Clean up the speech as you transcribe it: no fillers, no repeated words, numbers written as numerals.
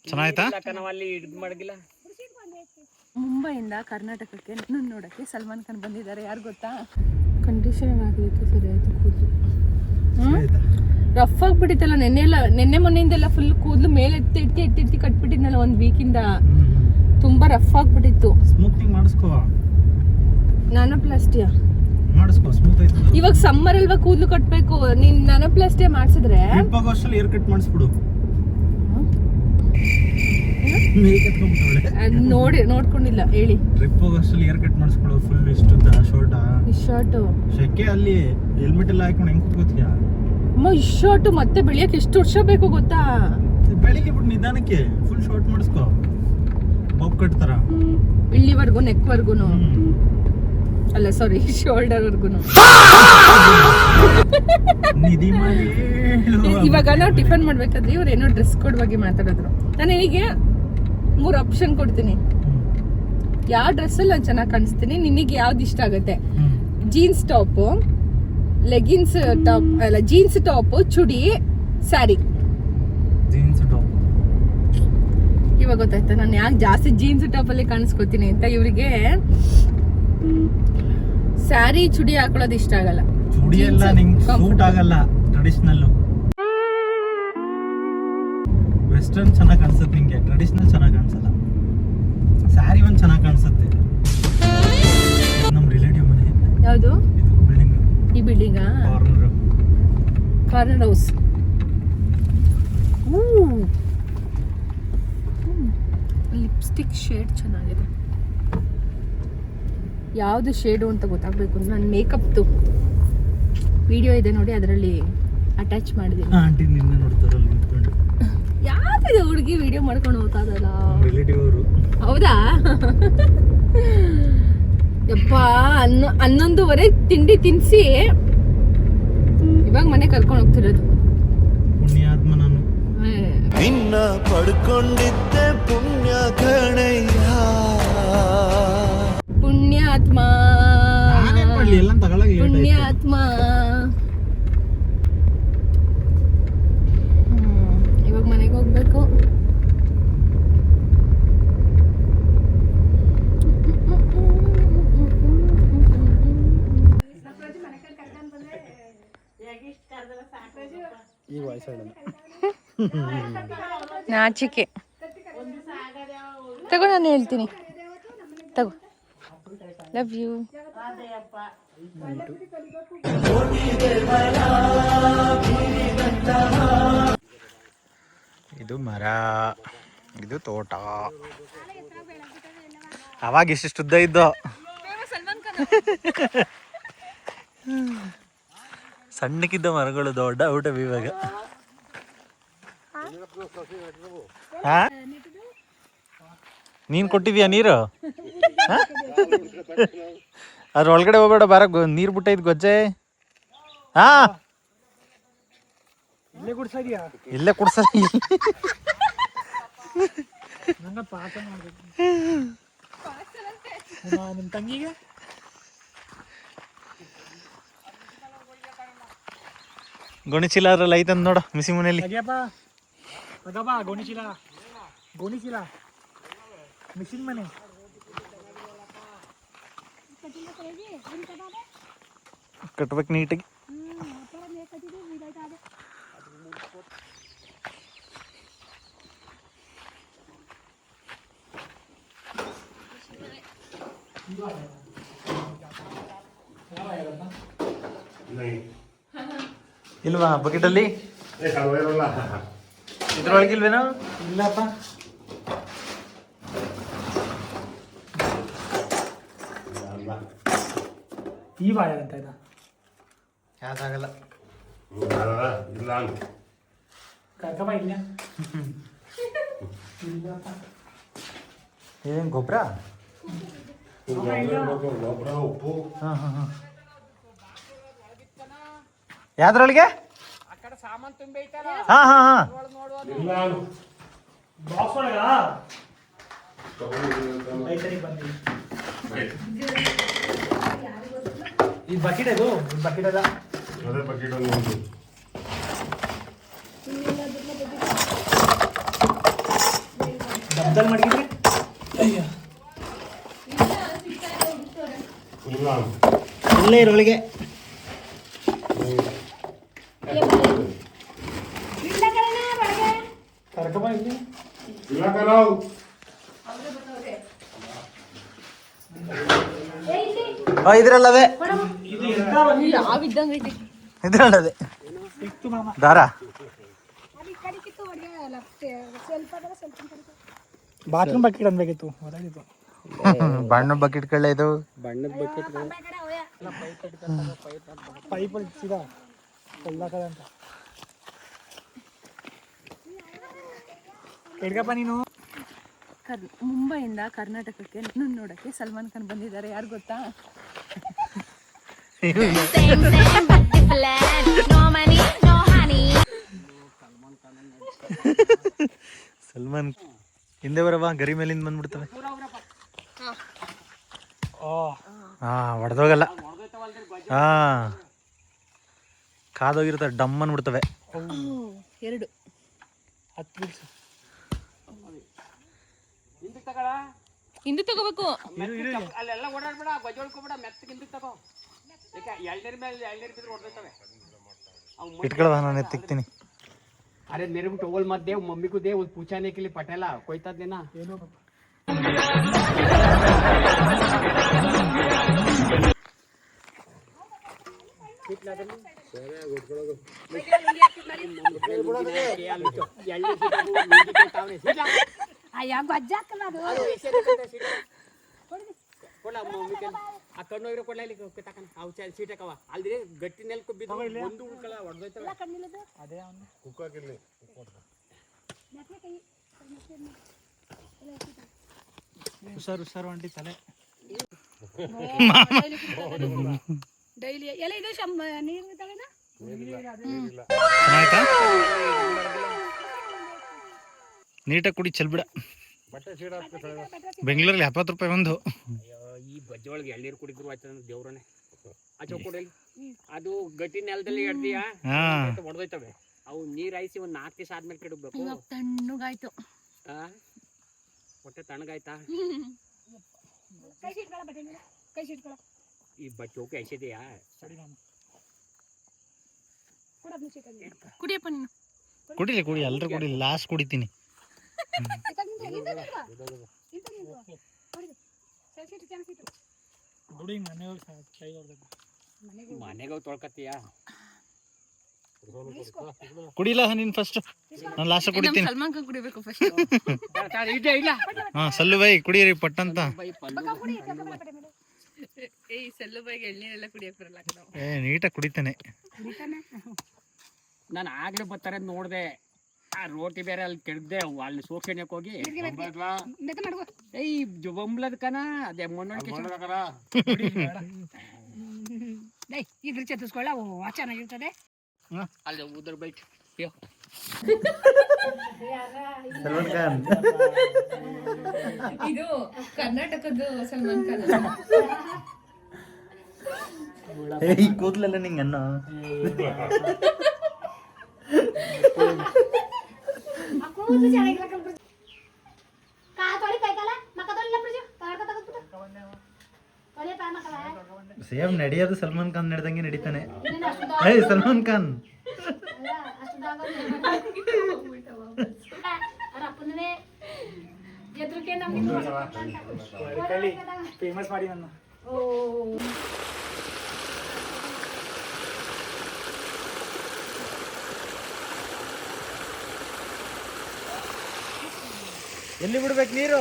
ಚೆನ್ನಾಯ್ತಾ? ಮುಂಬೈಯಿಂದ ಕರ್ನಾಟಕಕ್ಕೆ ನನ್ನ ನೋಡಕ್ಕೆ ಸಲ್ಮಾನ್ ಖಾನ್ ಬಂದಿದ್ದಾರೆ. ಯಾರು ಗೊತ್ತಾ? ಕಂಡೀಷನ್ ಆಗ್ಲಿಕ್ಕೆ ಸರಿ ಆಯ್ತು ಕೂದಲು. ರಫ್ ಆಗ್ಬಿಟ್ಟಿತ್ತಲ್ಲ ನೆನ್ನೆ ಮೊನ್ನೆಯಿಂದೆಲ್ಲ ಫುಲ್ ಕೂದಲು ಮೇಲೆ ಎತ್ತಿ ಕಟ್ಬಿಟ್ಟಿದ್ನಲ್ಲ ಒಂದು ವೀಕಿಂದ. ತುಂಬಾ ರಫ್ ಆಗ್ಬಿಟ್ಟಿತ್ತು. ಸ್ಮೂತಿಂಗ್ ಮಾಡಿಸ್ಕೋ. ನಾನೋಪ್ಲಾಸ್ಟಿಯಾ ಮಾಡಿಸ್ಕೋ, ಸ್ಮೂತ್ ಆಯ್ತು. ಇವಾಗ ಸಮ್ಮರ್ ಅಲ್ವಾ ಕೂದಲು ಕಟ್ಬೇಕು. ನೀನ್ ನಾನೋಪ್ಲಾಸ್ಟಿಯಾ ಮಾಡಿಸಿದ್ರೆ ಹೋಗೋಷ್ಟಲ್ಲಿ ಹೇರ್ ಕಟ್ ಮಾಡಿಸ್ಬಿಡು. ನೋಡ್ಕೊಂಡಿಲ್ಲ ಹೇಳಿ. ಟ್ರಿಪ್ ಹೋಗೋಷ್ಟಲ್ಲಿ ಹೇರ್ ಕಟ್ ಮಾಡಿಸ್ಕೊಡು. ಫುಲ್ ಇಷ್ಟುದ್ದ ಶರ್ಟ್ ಶೆಕೆ ಅಲ್ಲಿ ಹೆಲ್ಮೆಟ್ ಎಲ್ಲ ಹಾಕೊಂಡು ಹೆಂಗ್ ಕೂತ್ಕೋತೀಯಾ? ಅಮ್ಮ ಈ ಶರ್ಟ್ ಮತ್ತೆ ಬೆಳಿಯಕ್ಕೆ ಎಷ್ಟು ವರ್ಷ ಬೇಕು ಗೊತ್ತಾ? ಬೆಳಿಗ್ಗೆ ಬಿಟ್ಟು ನಿಧಾನಕ್ಕೆ ಫುಲ್ ಶಾರ್ಟ್ ಮಾಡಿಸ್ಕೋ. ಬಾಬ್ ಕಟ್ ತರ ಇಲ್ಲಿವರೆಗೂ ನೆಕ್ ವರ್ಗುನು ಅಲ್ಲ, ಸಾರಿ ಶೋಲ್ಡರ್ ವರ್ಗುನು. ಇವಾಗ ನಾವು ಟಿಫನ್ ಮಾಡ್ಬೇಕಾದ್ರೆ ಇವ್ರು ಏನೋ ಡ್ರೆಸ್ ಕೋಡ್ ಬಗ್ಗೆ ಮಾತಾಡಿದ್ರು. ನಾನು ನಿನಗೆ 3 ಆಪ್ಷನ್ ಕೊಡ್ತೀನಿ. ಯಾವ ಡ್ರೆಸ್ ಅಲ್ಲಿ ನಾನು ಚೆನ್ನಾಗಿ ಕಾಣಿಸ್ತೀನಿ, ನಿನಗೆ ಯಾವ್ದು ಇಷ್ಟ ಆಗುತ್ತೆ? ಜೀನ್ಸ್ ಟಾಪ್, ಲೆಗಿನ್ಸ್ ಟಾಪ್ ಅಲ್ಲ, jeans top, chudi, sari. Jeans top ಇವಾಗ ಗೊತ್ತಾಯ್ತಾ ನಾನು ಯಾಕೆ ಜಾಸ್ತಿ ಜೀನ್ಸ್ ಟಾಪ್ ಅಲ್ಲಿ ಕಾಣಿಸ್ಕೊತೀನಿ ಅಂತ. ಇವರಿಗೆ ಸ್ಯಾರಿ ಚುಡಿ ಹಾಕೊಳ್ಳೋದು ಇಷ್ಟ ಆಗಲ್ಲ. ಚುಡಿ ಎಲ್ಲ ನಿಂಗೆ ಸೂಟ್ ಆಗಲ್ಲ. ಟ್ರೆಡಿಷನಲ್ ವೆಸ್ಟರ್ನ್ ಚೆನ್ನಾಗಿ ಕಾಣಿಸುತ್ತೆ ನಿಂಗೆ, ಟ್ರೆಡಿಷನಲ್ ಚೆನ್ನಾಗಿ ಕಾಣಿಸಲ್ಲ. ಸ್ಯಾರಿ ಒಂದು ಚೆನ್ನಾಗಿ ಕಾಣಿಸುತ್ತೆ. ನಮ್ಮ ರಿಲೇಟಿವ್ ಮನೆ ಯಾವುದು? ಇದು ಬಿಲ್ಡಿಂಗ್. ಈ building corner house. Lipstick shade ಚೆನ್ನಾಗಿದೆ. ಯಾವುದು ಶೇಡು ಅಂತ ಗೊತ್ತಾಗಬೇಕು. ನಾನು ಮೇಕಪ್ದು ವಿಡಿಯೋ ಇದೆ ನೋಡಿ, ಅದರಲ್ಲಿ ಅಟ್ಯಾಚ್ ಮಾಡಿದ್ದೀನಿ. ಆಂಟಿ ನಿನ್ನ ನೋಡ್ತಾರಲ್ಲ ನಿಂತ್ಕೊಂಡು. ಯಾವ್ದಿದೆ ಹುಡುಗಿ ವಿಡಿಯೋ ಮಾಡ್ಕೊಂಡು ಹೋಗ್ತಾ ಇದಲ್ಲ? ರಿಲೇಟಿವ್ ಅವರು. ಹೌದಾ? ಯಪ್ಪ 11:30 ತಿಂಡಿ ತಿನ್ಸಿ ಇವಾಗ ಮನೆ ಕರ್ಕೊಂಡು ಹೋಗ್ತಿರೋದು. ಪುಣ್ಯಾತ್ಮ ನಾನು. ನಿನ್ನ ಪಡ್ಕೊಂಡಿದ್ದೆ ಪುಣ್ಯ ಕಣಯ್ಯ. ಪುಣ್ಯಾತ್ಮ ಪುಣ್ಯಾತ್ಮ. ಇವಾಗ ಮನೆಗೆ ಹೋಗ್ಬೇಕು. ಈ ವಯಸ್ಸಲ್ಲಿ ನಾಚಿಕೆ ತಗೋ, ನಾನು ಹೇಳ್ತೀನಿ ತಗೋ. Love you. ಇದು ಮರ, ಇದು ತೋಟ. ಅವಾಗ ಇಷ್ಟಿಷ್ಟು ಉದ್ದ ಇದ್ದು ಸಣ್ಣಕ್ಕಿದ್ದ ಮರಗಳು ದೊಡ್ಡ ಊಟ ಇವಾಗ. ನೀನ್ ಕೊಟ್ಟಿದ್ಯಾ ನೀರು? ಅದ್ರ ಒಳಗಡೆ ಹೋಗ್ಬೇಡ, ಬಾರ ನೀರ್ ಬಿಟ್ಟೈತ್ ಗೊಜ್ಜೆ. ಹಾ ಇಲ್ಲೇ ಕುಡ್ಸ. ನಿಮ್ ತಂಗಿಗೆ ಗೋಣಿಚೀಲ ಅದ್ರಲ್ಲಿ ಐತಂದ್ ನೋಡ ಮಿಸಿ ಮನೆಯಲ್ಲಿ. ಗೋಣಿಚೀಲ ಮಿಷಿನ್ ಮನೆ ಕಟ್ಬೇಕು ನೀಟಾಗಿ. ಇಲ್ವಾ ಬಕೆಟ್ ಅಲ್ಲಿ? ಇದ್ರೊಳಗಿಲ್ವೇನೋ? ಇಲ್ಲಪ್ಪ. ಈ ಬಾಳೆ ಅಂತ ಇದ ಯಾವ್ದಾಗಲ್ಲ. ಕರ್ಕಪ್ಪ ಇಲ್ಲ. ಏನ್ ಗೊಬ್ಬರ? ಉಪ್ಪು. ಯಾವ್ದ್ರೊಳಗೆ? ಹಾ ಹಾ ಹಾ ಈ ಬಕೆಟ್ ಇದು ಬಕೆಟ್ ಅದ. ಅದೇ ಬಕೆಟ್ ಅದ್ದಲ್ಲಿ ಮಡಗಿದ್ರೆ ಅಯ್ಯೋ ಇಲ್ಲ ಇಲ್ಲೇ ಇರೊಳಗೆ ಕರ್ಕಬ ಇಲ್ಲಿ ಇಲ್ಲ ಕರಾವ್ ಇದ್ರಲ್ಲದೆ ಇದು ಯಾವ ಇದ್ದಂಗೈತಿ ಇದ್ರಲ್ಲದೆ ದಾರ ಬಾತ್ರೂಮ್ ಬಕೆಟ್ ಅನ್ಬೇಕಿತ್ತು ಹೊರಗಿತ್ತು ಬಣ್ಣ ಬಕೆಟ್ ಕಳ್ಳೆ ಇದು ಬಣ್ಣದ ಬಕೆಟ್ ಪೈಪ್ ಸೀದಾ ಎಲ್ಲ ಕಡೆ ಅಂತ ಹಿಡ್ಕಪ್ಪ ನೀನು ಮುಂಬೈಯಿಂದ ಕರ್ನಾಟಕಕ್ಕೆ ನನ್ನ ನೋಡಕ್ಕೆ ಸಲ್ಮಾನ್ ಖಾನ್ ಬಂದಿದ್ದಾರೆ. ಯಾರು ಗೊತ್ತಾ? ಸಲ್ಮಾನ್ ಹಿಂದೆ ಬರವಾ ಗರಿ ಮೇಲಿಂದ ಬಂದ್ಬಿಡ್ತವೆ. ಹಾ ಹೊಡೆದೋಗಲ್ಲ. ಹಾ ಕಾದೋಗಿರ್ತವೆ, ಡಮ್ ಅಂದ್ಬಿಡ್ತವೆ. 2 ಹಿಂದೆ ತಗೋಬೇಕು. ಅಲ್ಲೆಲ್ಲ ಓಡಾಡ್ಬೇಡ, ಗೊಜ್ಜೆ ಹೊಡ್ಕೊಬೇಡ, ಮೆತ್ತಗೆ ಹಿಂದಕ್ಕೆ ತಗೋ. ಯಾಕೆ ಎಳ್ನೀರ್ ಮೇಲೆ ಎಳ್ನೀರ್ ಬಿದ್ರೆ ಹೊಡೆದೋಗ್ತವೆ. ಇಟ್ಕೊಳವ, ನಾನು ಎತ್ತಿಕ್ತೀನಿ. अरे मेरे को टोवल मत दे, मम्मी को दे, वो पूछाने के लिए पटेला कोई था देना. ಆ ಕಣ್ಣು ಕೊಡ್ಲ ಇಲ್ಲಿ ತಕನ ಅವು ಸೀಟ್ ಹಾಕವ ಅಲ್ಲಿ ಗಟ್ಟಿ ನೆಲ್ಕೊ ಬಿದ್ದು ಒಂದು ಉಳ್ಕಳ ಹೊಡೆದೋಯ್ತವೆ. ಅದೇ ಕುಕ್ಕಾಕಿರ್ಲಿ ಹುಷಾರು ಅಂಟಿ ತಲೆ ಡೈಲಿ ಎಲ್ಲ ಇದು ನೀರು ಚೆನ್ನಾಯ್ತಾ? ನೀಟಾಗಿ ಕುಡಿ ಚೆಲ್ಬಿಡ. ಬೆಂಗಳೂರಲ್ಲಿ 70 ರೂಪಾಯಿ ಒಂದು. ಈ ಬಜ್ಜೆ ಒಳಗೆ ಎಳ್ನೀರು ಕುಡಿದ್ರು ಆಯ್ತದ ದೇವ್ರನೆ. ಆಚೆ ಕೊಡಲಿ ಅದು ಗಟ್ಟಿ ನೆಲದಲ್ಲಿ ಎಡ್ದಿಯಾ ಹೊಡೆದೋಯ್ತವೆ. ಅವು ನೀರು ಹಾಯಿಸಿ ಒಂದು 4 ದಿವಸ ಆದ್ಮೇಲೆ ಕೆಡಬೇಕು. ತಣ್ಣಗಾಯ್ತು. ಹೊಟ್ಟೆ ತಣ್ಣಗಾಯ್ತಾ? ಈ ಬಟ್ಟೆ ಹೋಗಿ ಐಸಿದೆಯಾ? ಕುಡಿಯಪ್ಪ ನೀನು. ಕುಡಿ ಎಲ್ಲರೂ ಕುಡಿ, ಲಾಸ್ಟ್ ಕುಡಿತೀನಿ. ಮನೆಗೆ ಹೋಗಿ ತೊಳ್ಕತ್ತೀಯಾ? ಕುಡಿಲ್ಲ ನೀನ್ ಫಸ್ಟ್, ನಾನು ಲಾಸ್ಟ್ ಕುಡಿತೀನಿ. ಸಲ್ಮಾನ್ ಖಾನ್ ಕುಡಿಬೇಕು ಫಸ್ಟ್. ಇಲ್ಲ ಹಾ ಸಲ್ಲು ಬೈ ಕುಡಿಯಿರಿ ಪಟ್ಟಂತ. ಏಯ್ ಸಲ್ಲು ಬೈಗೆ ಎಳ್ನೀರೆಲ್ಲ ಕುಡಿಯಕ್ ಬರಲ್ಲ. ನೀಟಾಗಿ ಕುಡಿತಾನೆ. ನಾನು ಆಗ್ಲೇ ಬರ್ತಾರೆ ನೋಡ್ದೆ, ಆ ರೋಟಿ ಬೇರೆ ಅಲ್ಲಿ ಕೆಡ್ದೆ, ಅಲ್ಲಿ ಸೋಕ್ಷಣ್ಯಕ್ಕೆ ಹೋಗಿ ಏಯ್ ಜೊಂಬ್ಲದ ಕನ ಅದೇ ಮೊನ್ನೊಳಗೆ ಇದ್ರ ಚತ್ತಿಸ್ಕೊಳ್ಳ ಚೆನ್ನಾಗಿರ್ತದೆ. ಅಲ್ಲಿ ಉದ್ರ ಬೈಟ್ ಸಲ್ಮಾನ್ ಖಾನ್ ಇದು ಕರ್ನಾಟಕದ್ದು ಸಲ್ಮಾನ್ ಖಾನ್. ಏಯ್ ಕೂದ್ಲಲ್ಲ ನಿಂಗೆ ಅನ್ನ. ಸೇಮ್ ನಡೆಯೋದು ಸಲ್ಮಾನ್ ಖಾನ್ ನಡೆದಂಗೆ ನಡೀತಾನೆ. ಏಯ್ ಸಲ್ಮಾನ್ ಖಾನ್ ಫೇಮಸ್ ಮಾಡಿ ನನ್ನ ಎಲ್ಲಿ ಬಿಡ್ಬೇಕು ನೀರು?